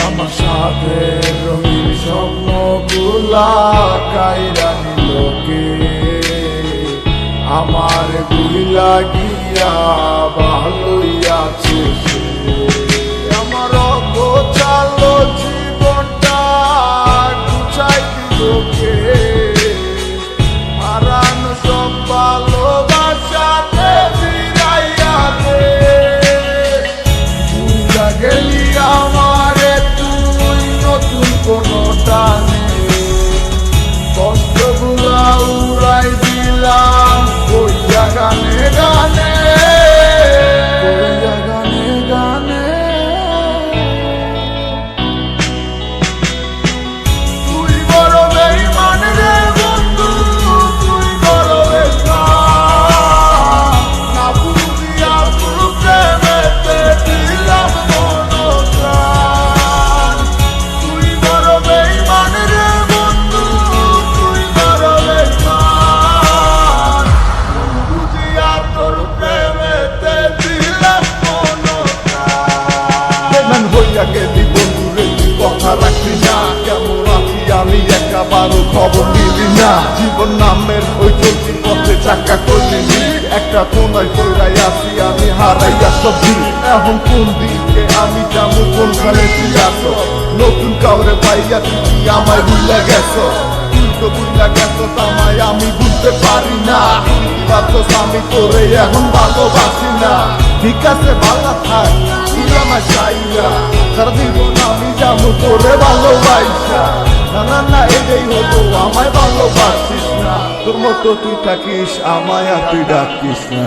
আমার সাথে রঙিন স্বপ্নগুলা কাইরা নিলোকে আমার ভুইলা গিয়া ভালোই আছে সে। আমার অগোছালো জীবনটা গুছাই দিলোকে হারানো সব ভালোবাসাতে ফিরাইয়া দে। ভুইলা গেলি আমারে তুই নতুন কোনো টানে কষ্টগুলা উড়াই দিলাম কইয়া গানে গানে কইয়া গানে গানে। তুই বড় বেঈমান রে বন্ধু, তুই বড় বেঈমান, না বুঝিয়া তোর প্রেমেতে দিলাম মনপ্রাণ। তুই বড় বেঈমান রে বন্ধু, তুই বড় বেঈমান, বুঝিয়া তোর প্রেমেতে দিলাম মনপ্রাণ। বেঈমান হইয়া গেলি বন্ধু রে, তুই কথা রাখলি না, কেমন আছি আমি একেবারও খবর নিলি না। জীবন নামের ওই চলতি পথে চাকা করলি একটা কোনায় কইরাই আসি আমি হারাইয়া সবজি। এখন কোন দিকে আমি যাবো, কোনখানে তুই আসো, নতুন কাউরে পাইয়া তুই আমায় ভুলে গেছো। তুই তো ভুলে গেছো আমায়, আমি বুঝতে পারি না বাচ্চস আমি তোরে এখন ভালোবাসি না। ঠিক আছে ভালো থাক, তুই আমায় চাই না, সারা জীবন আমি যাবো তোরে ভালোবাসা। না না না এটাই হতো, আমায় ভালোবাসিস না, তোর মতো তুই থাকিস আমায় আর তুই ডাকিস না।